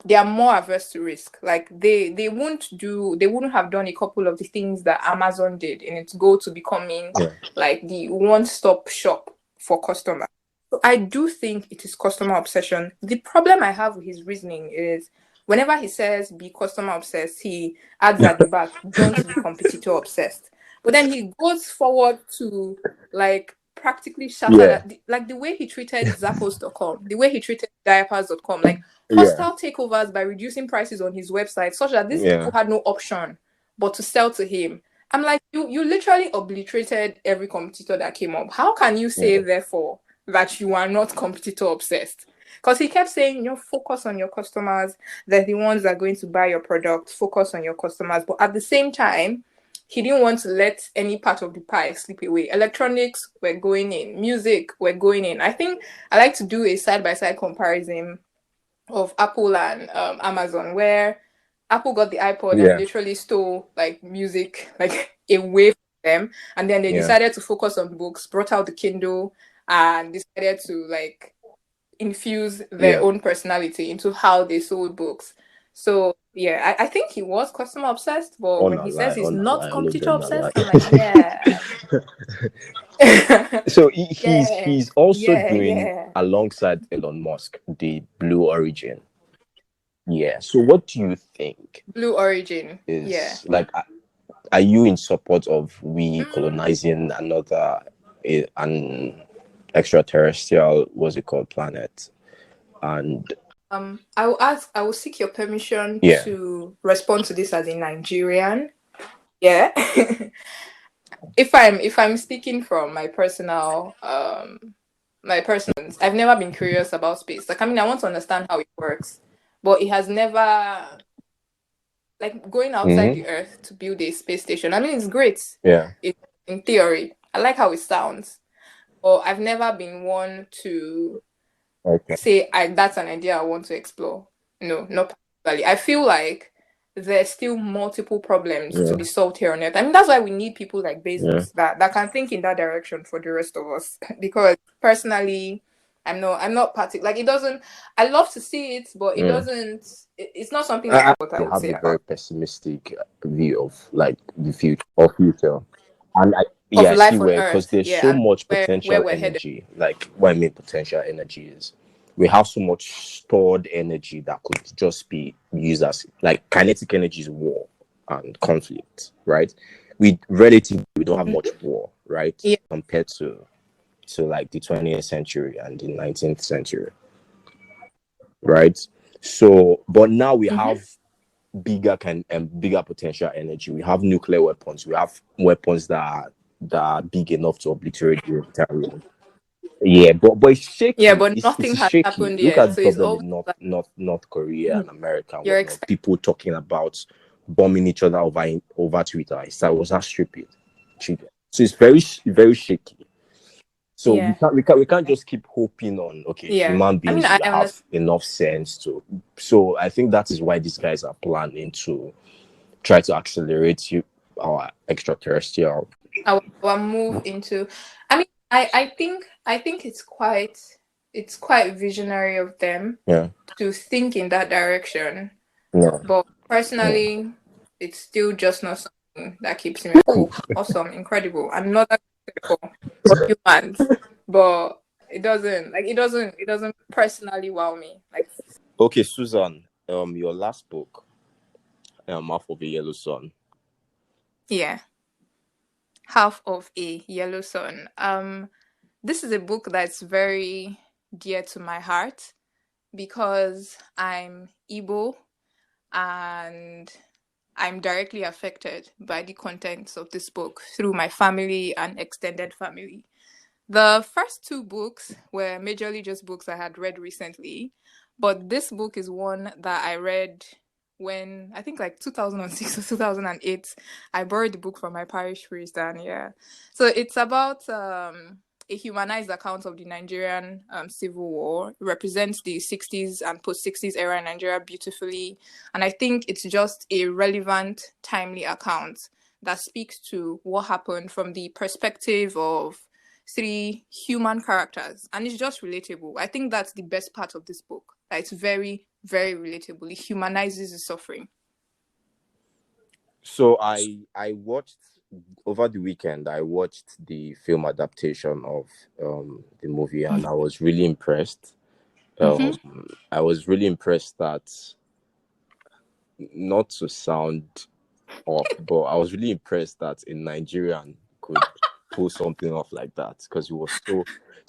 They are more averse to risk. Like they wouldn't have done a couple of the things that Amazon did in its goal to becoming like the one-stop shop for customers. So I do think it is customer obsession. The problem I have with his reasoning is whenever he says be customer obsessed, he adds at the back, don't be competitor obsessed. But then he goes forward to like practically shatter that, like the way he treated Zappos.com, the way he treated diapers.com, like hostile takeovers by reducing prices on his website such that these people had no option but to sell to him. I'm like, you literally obliterated every competitor that came up. How can you say therefore that you are not competitor obsessed? Because he kept saying, focus on your customers. They're the ones that are going to buy your product. Focus on your customers. But at the same time, he didn't want to let any part of the pie slip away. Electronics were going in. Music were going in. I think I like to do a side-by-side comparison of Apple and Amazon, where Apple got the iPod and literally stole like music like away from them. And then they decided to focus on books, brought out the Kindle, and decided to like infuse their own personality into how they sold books. So I think he was customer obsessed, but when he says he's not competitor obsessed, I'm like, So he's also doing alongside Elon Musk the Blue Origin. Yeah. So what do you think? Blue Origin is like? Are you in support of we colonizing an extraterrestrial, what's it called, planet? And I will seek your permission to respond to this as a Nigerian. Yeah. If I'm speaking from my personal I've never been curious about space. Like, I mean, I want to understand how it works, but it has never, like, going outside the Earth to build a space station. I mean, it's great. Yeah. In theory, I like how it sounds, but I've never been one to say that's an idea I want to explore. No, not particularly. I feel like there's still multiple problems to be solved here on Earth. I mean, that's why we need people like Bezos that can think in that direction for the rest of us. Because personally, I'm not particular. Like, it doesn't. I love to see it, but it doesn't. It's not something I would have say a very pessimistic view of like the future, and I see where, because there's so much potential energy. Like, what I mean potential energy is, we have so much stored energy that could just be used as, like, kinetic energy is war and conflict, right? We don't have much war, right? Compared to like the 20th century and the 19th century, right? So, but now we have bigger potential energy. We have nuclear weapons. We have weapons that are big enough to obliterate the entire world. Yeah, but it's shaky. Yeah, but nothing has shaky. happened Look yet. at So the it's problem in North Korea and America. People talking about bombing each other over Twitter. It was that stupid. So it's very, very shaky. So we can't just keep hoping on human beings will have enough sense to. So I think that is why these guys are planning to try to accelerate our extraterrestrial. Our move into. I mean, I think it's quite visionary of them to think in that direction. Yeah. But personally, it's still just not something that keeps me cool, awesome, incredible. I'm not that for humans, but it doesn't personally wow me. Like, okay, Susan, your last book, Half of a Yellow Sun. yeah, Half of a Yellow Sun. This is a book that's very dear to my heart because I'm Igbo and I'm directly affected by the contents of this book through my family and extended family. The first two books were majorly just books I had read recently, but this book is one that I read when I think like 2006 or 2008. I borrowed the book from my parish priest, and yeah, so it's about a humanized account of the Nigerian civil war. It represents the 60s and post 60s era in Nigeria beautifully, and I think it's just a relevant, timely account that speaks to what happened from the perspective of three human characters, and it's just relatable. I think that's the best part of this book. It's very, very relatable. It humanizes the suffering. So I watched over the weekend. I watched the film adaptation of the movie, and I was really impressed. I was really impressed that, not to sound off, but I was really impressed that a Nigerian could pull something off like that, because it was to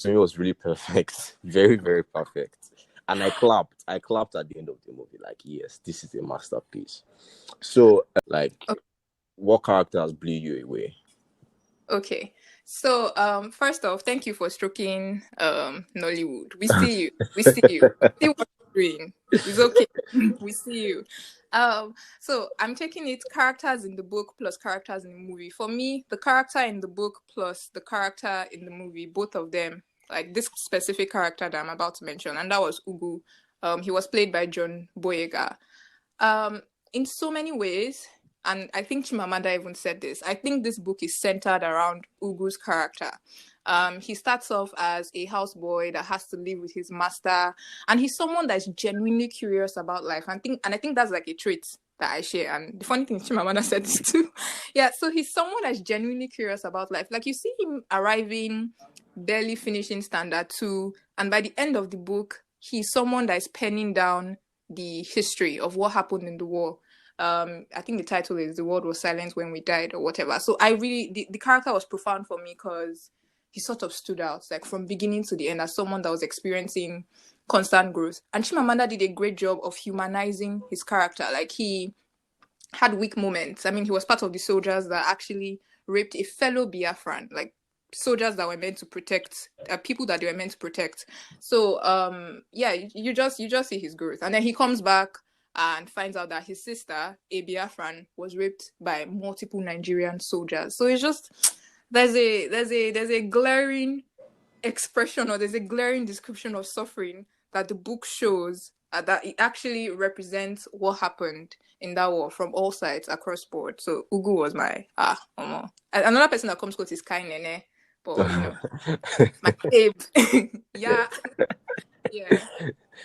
me, it was really perfect. Very, very perfect. And I clapped at the end of the movie, like, yes, this is a masterpiece. So, like, what characters blew you away? Okay. So, first off, thank you for stroking Nollywood. We see you. We see you. We see what you're doing. It's okay. We see you. So I'm taking it characters in the book plus characters in the movie. For me, the character in the book plus the character in the movie, both of them, like this specific character that I'm about to mention, and that was Ugu. He was played by John Boyega. In so many ways, and I think Chimamanda even said this, I think this book is centered around Ugu's character. He starts off as a houseboy that has to live with his master, and he's someone that's genuinely curious about life. I think that's like a trait that I share. And the funny thing is, Chimamanda said this too. Yeah, so he's someone that's genuinely curious about life. Like, you see him arriving, barely finishing standard 2, and by the end of the book, he's someone that is penning down the history of what happened in the war. I think the title is "The World Was Silent When We Died" or whatever. So I really, the character was profound for me because he sort of stood out, like from beginning to the end, as someone that was experiencing constant growth. And Chimamanda did a great job of humanizing his character. Like, he had weak moments. I mean, he was part of the soldiers that actually raped a fellow Biafran, like soldiers that were meant to protect people that they were meant to protect. So yeah, you just see his growth, and then he comes back and finds out that his sister, a Biafran, was raped by multiple Nigerian soldiers. So it's just there's a glaring expression, or there's a glaring description of suffering that the book shows, that it actually represents what happened in that war from all sides across board. So Ugu was my another person that comes close is Kai Nene, but you know, my babe. Yeah.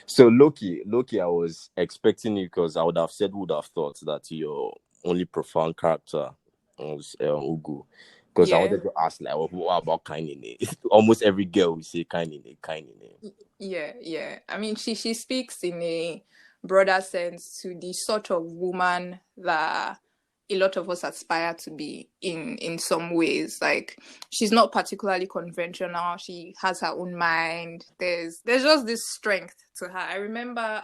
So Loki, I was expecting you, because I would have thought that your only profound character was Ugu, because I wanted to ask, like, what about Kainene? Almost every girl will say Kainene. Yeah. I mean, she speaks in a broader sense to the sort of woman that a lot of us aspire to be in some ways. Like, she's not particularly conventional. She has her own mind. There's just this strength to her. I remember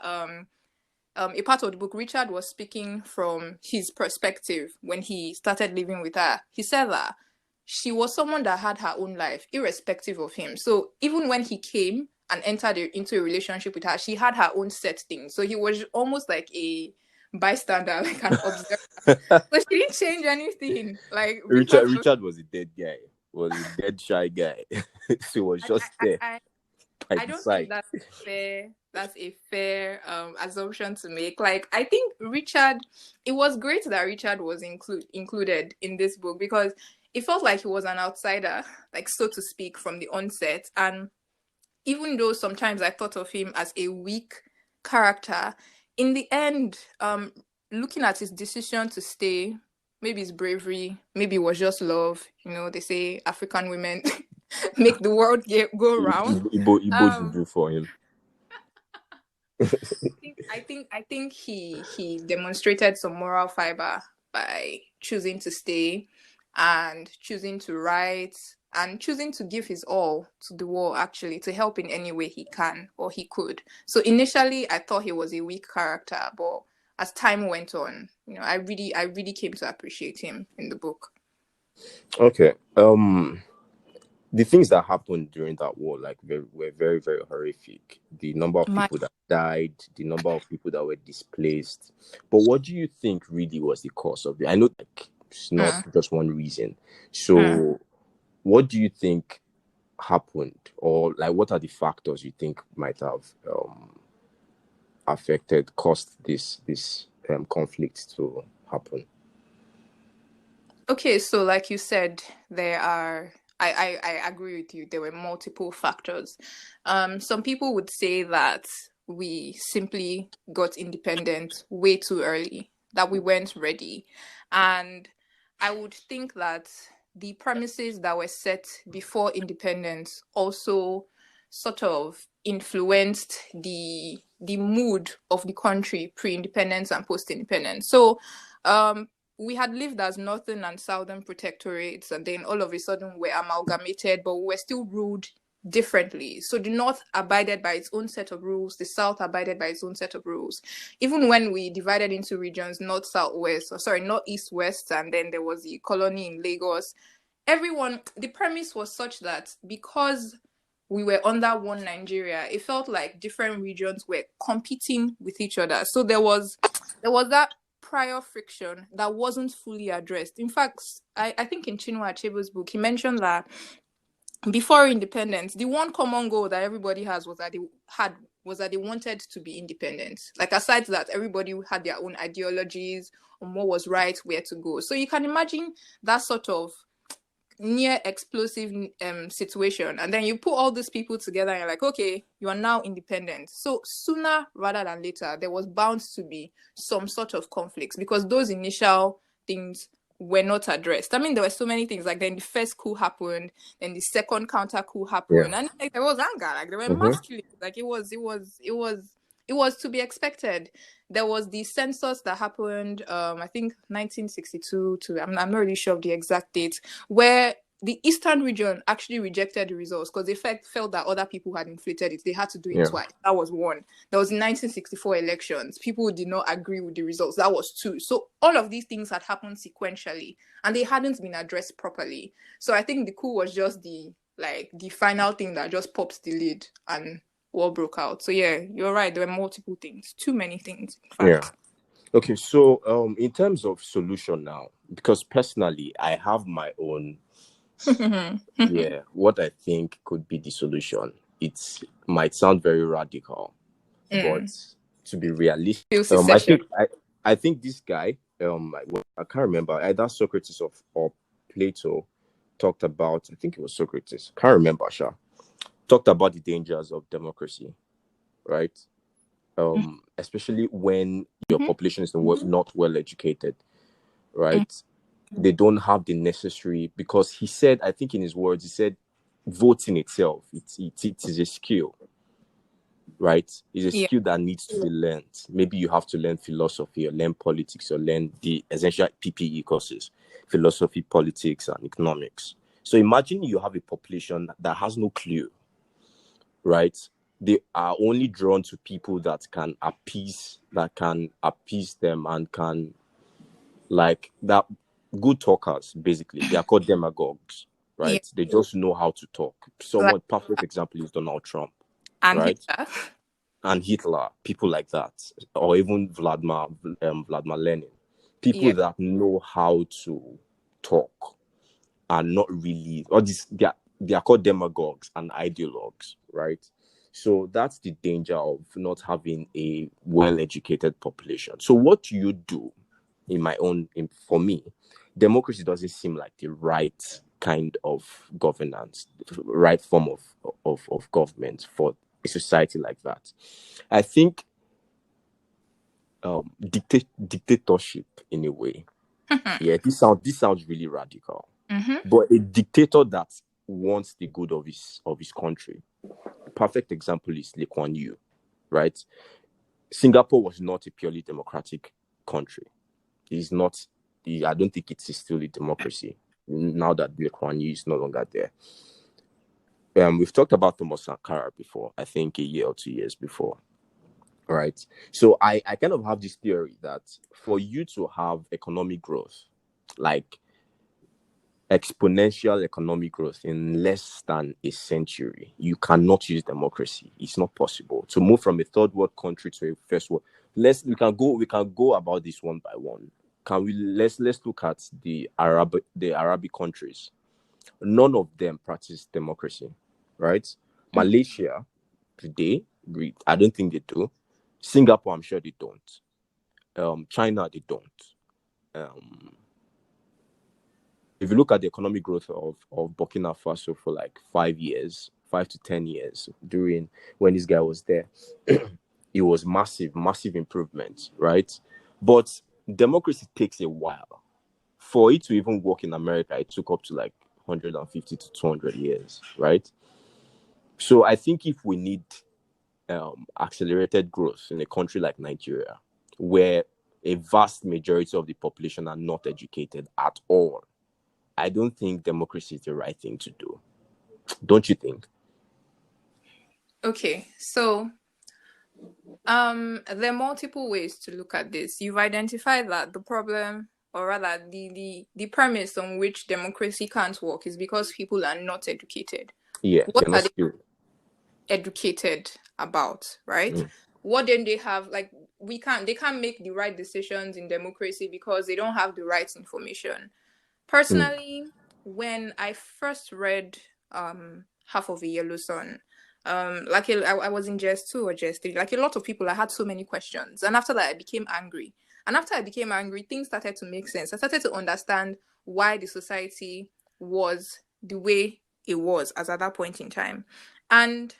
a part of the book, Richard was speaking from his perspective when he started living with her. He said that she was someone that had her own life, irrespective of him. So even when he came and entered into a relationship with her, she had her own set things. So he was almost like a bystander, like an observer. So she didn't change anything. Like, Richard was a dead guy, was a dead shy guy. So he was just there. I don't think that's fair. That's a fair assumption to make. Like, I think Richard, it was great that Richard was included in this book, because it felt like he was an outsider, like so to speak, from the onset. And even though sometimes I thought of him as a weak character, in the end, looking at his decision to stay, maybe his bravery, maybe it was just love. They say African women make the world go round. Ibo juju for him. I think he demonstrated some moral fiber by choosing to stay and choosing to write and choosing to give his all to the war, actually, to help in any way he can or he could. So initially I thought he was a weak character, but as time went on, I really came to appreciate him in the book. Okay. The things that happened during that war, were very, very horrific. The number of people that died, the number of people that were displaced. But what do you think really was the cause of it? I know it's not just one reason. So what do you think happened? Or what are the factors you think might have caused this conflict to happen? Okay, so like you said, I agree with you. There were multiple factors. Some people would say that we simply got independent way too early, that we weren't ready. And I would think that the premises that were set before independence also sort of influenced the mood of the country pre-independence and post-independence. So we had lived as northern and southern protectorates, and then all of a sudden we're amalgamated, but we were still ruled differently. So the North abided by its own set of rules, the South abided by its own set of rules. Even when we divided into regions, North, South, West, North, East, West, and then there was the colony in Lagos, the premise was such that because we were under one Nigeria, it felt like different regions were competing with each other. So there was that prior friction that wasn't fully addressed. In fact, I think in Chinua Achebe's book, he mentioned that before independence, the one common goal that everybody has was that they wanted to be independent. Like, aside that, everybody had their own ideologies on what was right, where to go. So you can imagine that sort of near explosive situation, and then you put all these people together and you're like, okay, you are now independent. So sooner rather than later, there was bound to be some sort of conflicts because those initial things were not addressed. I mean, there were so many things. Like, then the first coup happened, then the second counter coup happened, and there was anger. Like, there were mass killings. Like, it was to be expected. There was the census that happened, I think 1962 to, I'm not really sure of the exact date, where the Eastern region actually rejected the results because they felt that other people had inflated it. They had to do it twice. That was one. There was 1964 elections. People did not agree with the results. That was two. So all of these things had happened sequentially and they hadn't been addressed properly. So I think the coup was just the final thing that just pops the lid and war broke out. So yeah, you're right. There were multiple things, too many things. Yeah. Okay. So in terms of solution now, because personally I have my own what I think could be the solution. It might sound very radical, but to be realistic, I think this guy, I can't remember, either Socrates or Plato talked about, I think it was Socrates, can't remember, talked about the dangers of democracy, right? Especially when your population is not well educated, right? They don't have the necessary, because he said, I think in his words, he said, voting itself, it is a skill, right? It's a skill that needs to be learned. Maybe you have to learn philosophy or learn politics or learn the essential PPE courses, philosophy, politics, and economics. So imagine you have a population that has no clue, right? They are only drawn to people that can appease them and can, that good talkers, basically. They are called demagogues, right? They just know how to talk. Perfect example is Donald Trump, and right? Hitler. And Hitler, people like that, or even Vladimir Lenin, people that know how to talk and not really, or they are called demagogues and ideologues, right? So that's the danger of not having a well-educated population. So what you do, for me, democracy doesn't seem like the right kind of governance, the right form of government for a society like that. I think dictatorship in a way. Yeah, this sounds really radical. But a dictator that wants the good of his country. Perfect example is Lee Kuan Yew, right? Singapore was not a purely democratic country. It's not. I don't think it's still a democracy now that Lee Kuan Yew is no longer there. We've talked about Thomas Sankara before. I think a year or 2 years before. Right. So I kind of have this theory that for you to have economic growth, like exponential economic growth in less than a century, you cannot use democracy. It's not possible to move from a third world country to a first world. We can go about this one by one. Let's look at the Arabic countries. None of them practice democracy, right? Malaysia today, I don't think they do. Singapore, I'm sure they don't. China, they don't. If you look at the economic growth of Burkina Faso for like 5 to 10 years, during when this guy was there, it was massive improvement, right? But democracy takes a while. For it to even work in America, it took up to like 150 to 200 years, right? So I think if we need accelerated growth in a country like Nigeria, where a vast majority of the population are not educated at all, I don't think democracy is the right thing to do. Don't you think? Okay, so there are multiple ways to look at this. You've identified that the problem, or rather the premise on which democracy can't work, is because people are not educated. Yeah, what are they educated about, right? What then they have, like, they can't make the right decisions in democracy because they don't have the right information. Personally, when I first read Half of a Yellow Sun, I was in JS2 or JS3, like a lot of people, I had so many questions, and after that I became angry. And after I became angry, things started to make sense. I started to understand why the society was the way it was as at that point in time. And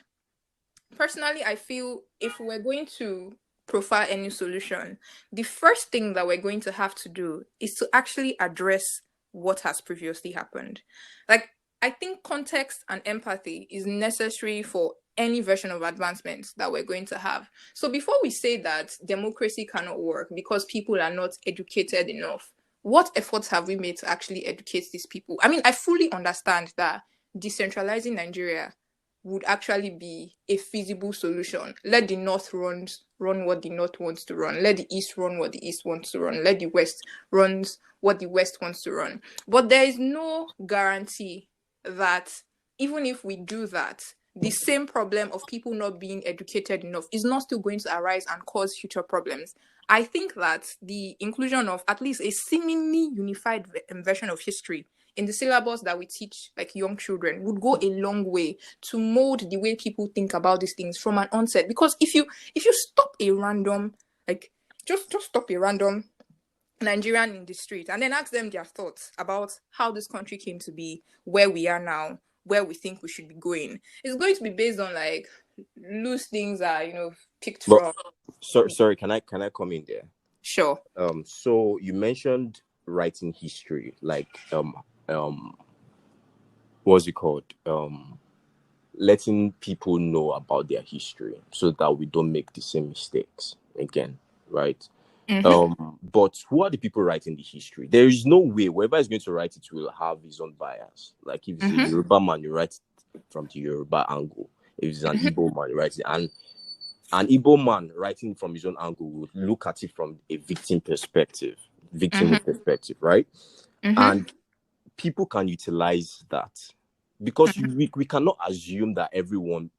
personally, I feel if we're going to profile any solution, the first thing that we're going to have to do is to actually address what has previously happened. Like, I think context and empathy is necessary for any version of advancement that we're going to have. So before we say that democracy cannot work because people are not educated enough, what efforts have we made to actually educate these people? I mean, I fully understand that decentralizing Nigeria would actually be a feasible solution. Let the North run what the North wants to run. Let the East run what the East wants to run. Let the West runs what the West wants to run. But there is no guarantee that even if we do that, the same problem of people not being educated enough is not still going to arise and cause future problems. I think that the inclusion of at least a seemingly unified version of history in the syllabus that we teach like young children would go a long way to mold the way people think about these things from an onset. Because if you stop a random, like, just stop a random Nigerian in the street and then ask them their thoughts about how this country came to be, where we are now, where we think we should be going, it's going to be based on like loose things that picked from. Sorry, can I come in there? Sure. So you mentioned writing history, like what's it called? Letting people know about their history so that we don't make the same mistakes again, right? But who are the people writing the history? There is no way whoever is going to write it will have his own bias. Like if it's a Yoruba man, you write it from the Yoruba angle. If it's an Igbo man, you write it, and an Igbo man writing from his own angle will look at it from a victim perspective, right? And people can utilize that because we cannot assume that everyone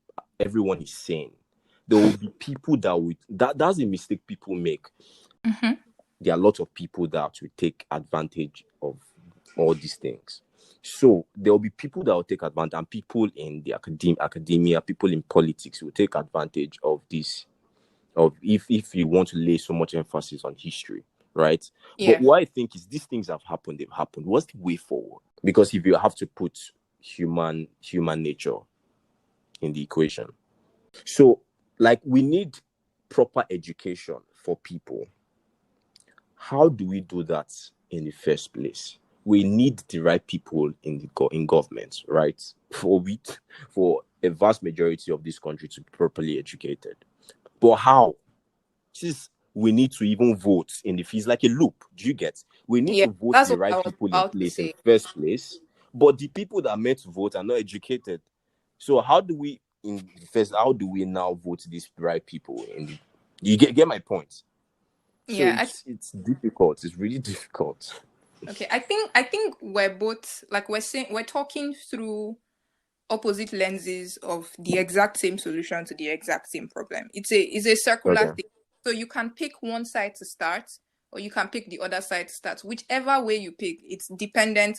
is sane. There will be people that's a mistake people make. There are a lot of people that will take advantage of all these things. So there will be people that will take advantage, and people in the academia, people in politics will take advantage of this. If you want to lay so much emphasis on history, right? Yeah. But what I think is these things have happened, they've happened. What's the way forward? Because if you have to put human nature in the equation. So, like, we need proper education for people. How do we do that in the first place? We need the right people in government, right? For a vast majority of this country to be properly educated. But how? Since we need to even vote in the fees like a loop. Do you get? We need to vote That's the what I right was people in about to place in say. first place. But the people that are meant to vote are not educated. So how do we now vote these right people in the, you get my point? So Yeah, it's difficult. It's really difficult. okay. I think we're both, like, we're talking through opposite lenses of the exact same solution to the exact same problem. It's a circular thing. So you can pick one side to start, or you can pick the other side to start. Whichever way you pick, it's dependent.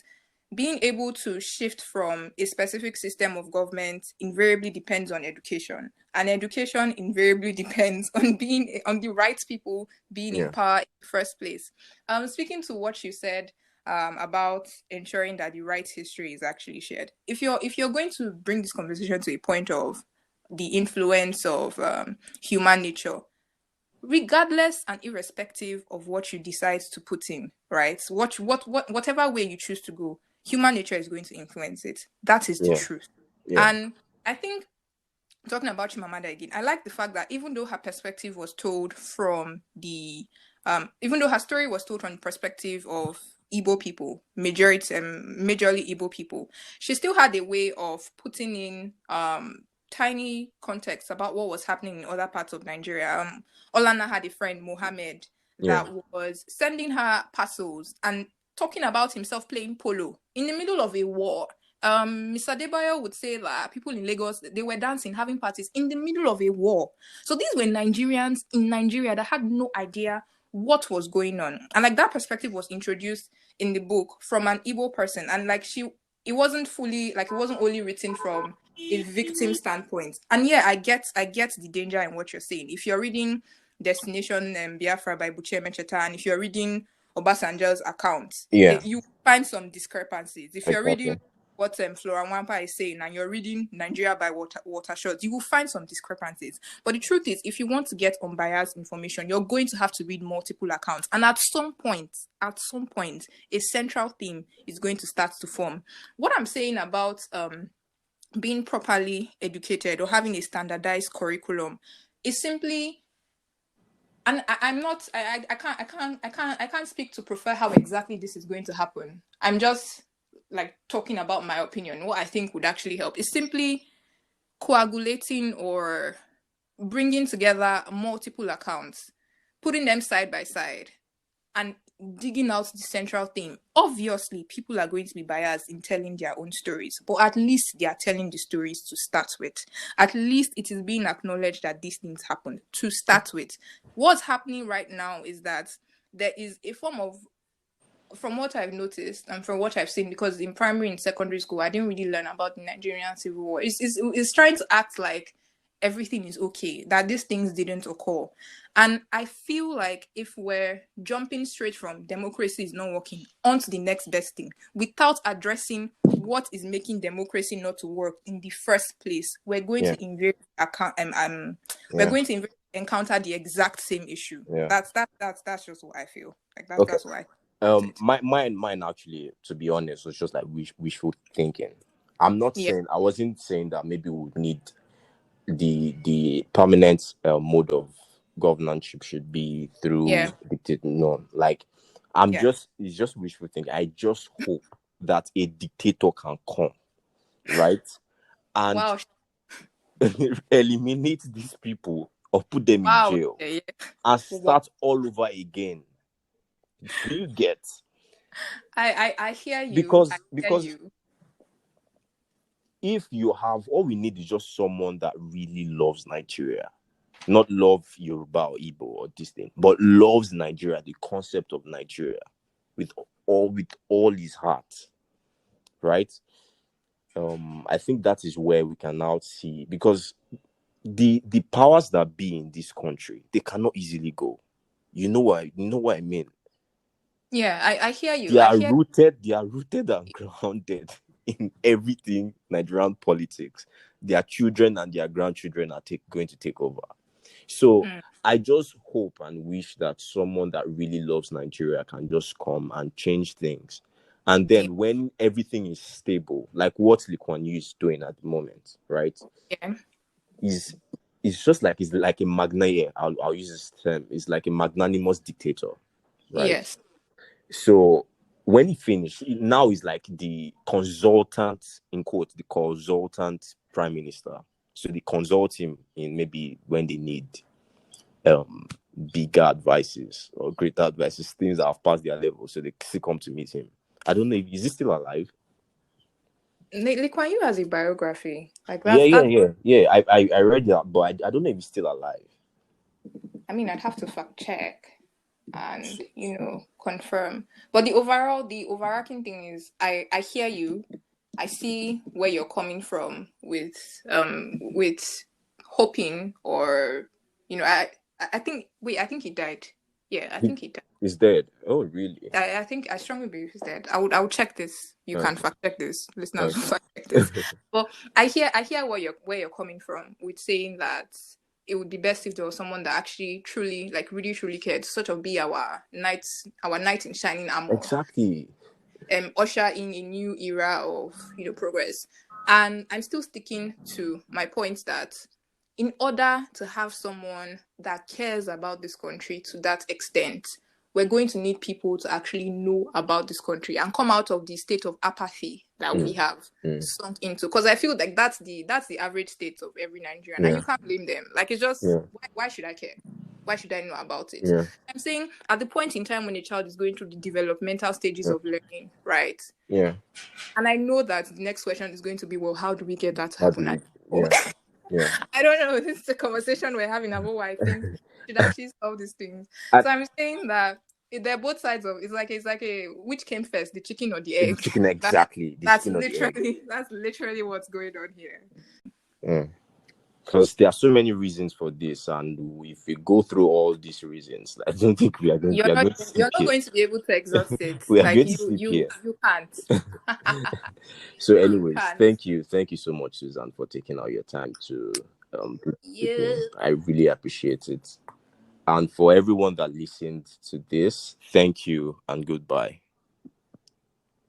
Being able to shift from a specific system of government invariably depends on education, and education invariably depends on being on the right people being in power in the first place. Speaking to what you said about ensuring that the right history is actually shared. If you're going to bring this conversation to a point of the influence of human nature, regardless and irrespective of what you decide to put in, right? Whatever way you choose to go, human nature is going to influence it. That is the truth. And I think, talking about Chimamanda again, I like the fact that even though her perspective was told from the even though her story was told from the perspective of Igbo people, majorly Igbo people, she still had a way of putting in tiny context about what was happening in other parts of Nigeria. Olana had a friend, Mohammed, that was sending her parcels and talking about himself playing polo in the middle of a war. Mr. Debayo would say that people in Lagos, they were dancing, having parties in the middle of a war. So these were Nigerians in Nigeria that had no idea what was going on. And like, that perspective was introduced in the book from an Igbo person. And like, it wasn't only written from a victim standpoint. And yeah, I get the danger in what you're saying. If you're reading Destination Biafra by Buche Mecheta, and if you're reading Obasanjo's account, you find some discrepancies. If you're reading what Flora Wampa is saying, and you're reading Nigeria by Watershot, you will find some discrepancies. But the truth is, if you want to get unbiased information, you're going to have to read multiple accounts. And at some point, a central theme is going to start to form. What I'm saying about being properly educated or having a standardized curriculum is simply, and I can't speak to prefer how exactly this is going to happen. I'm just like talking about my opinion. What I think would actually help is simply coagulating or bringing together multiple accounts, putting them side by side, and digging out the central theme. Obviously, people are going to be biased in telling their own stories, but at least they are telling the stories to start with. At least it is being acknowledged that these things happened to start with. What's happening right now is that there is a form of, from what I've noticed and from what I've seen, because in primary and secondary school, I didn't really learn about the Nigerian Civil War. It's trying to act like everything is okay, that these things didn't occur. And I feel like if we're jumping straight from democracy is not working onto the next best thing without addressing what is making democracy not to work in the first place, we're going to encounter the exact same issue. That's just what I feel. Like that's what I mine actually, to be honest, was just like wishful thinking. I wasn't saying that maybe we would need the permanent mode of governance should be through no, like it's just wishful thinking. I just hope that a dictator can come, right, and eliminate these people or put them in jail and start all over again. Do you get? I hear you. Because if you have, all we need is just someone that really loves Nigeria. Not love Yoruba or Igbo or this thing, but loves Nigeria, the concept of Nigeria with all his heart. Right? I think that is where we can now see, because the powers that be in this country, they cannot easily go. You know what I mean? Yeah, I hear you. They are rooted and grounded in everything Nigerian politics. Their children and their grandchildren are going to take over. So I just hope and wish that someone that really loves Nigeria can just come and change things. And then when everything is stable, like what Lee Kuan Yew is doing at the moment, right? Yeah. It's just like a I'll use this term. It's like a magnanimous dictator, right? Yes. So when he finished, now he's like the consultant, in quotes, the consultant prime minister. So they consult him in maybe when they need bigger advices or greater advices, things that have passed their level. So they still come to meet him. I don't know, is he still alive? Lee Kuan Yew has a biography. Like Yeah. I read that, but I don't know if he's still alive. I mean, I'd have to fact check and confirm. But the overarching thing is, I hear you. I see where you're coming from with hoping, or I think he died. Yeah, I think he died. He's dead. Oh, really? I strongly believe he's dead. I would check this. You can fact check this. Listeners, fact check this. But I hear where you're coming from with saying that it would be best if there was someone that actually truly, like really truly cared, to sort of be our knight in shining armor. Exactly. Usher in a new era of progress. And I'm still sticking to my point that in order to have someone that cares about this country to that extent, we're going to need people to actually know about this country and come out of the state of apathy that we have sunk into. Because I feel like that's the average state of every Nigerian, and you can't blame them. Like, it's just why should I care? Why should I know about it? Yeah. I'm saying at the point in time when a child is going through the developmental stages of learning, right? Yeah. And I know that the next question is going to be, well, how do we get that to happen? Yeah. I don't know. This is a conversation we're having about what I think should actually solve these things. So I'm saying that they're both sides of it's like a which came first, the chicken or the egg? The chicken, exactly. That's literally what's going on here. Because there are so many reasons for this, and if we go through all these reasons, I don't think we are going. You're not going to be able to exhaust it. We are going to sleep here. You can't. So, anyways, thank you so much, Susan, for taking out your time to. I really appreciate it, and for everyone that listened to this, thank you and goodbye.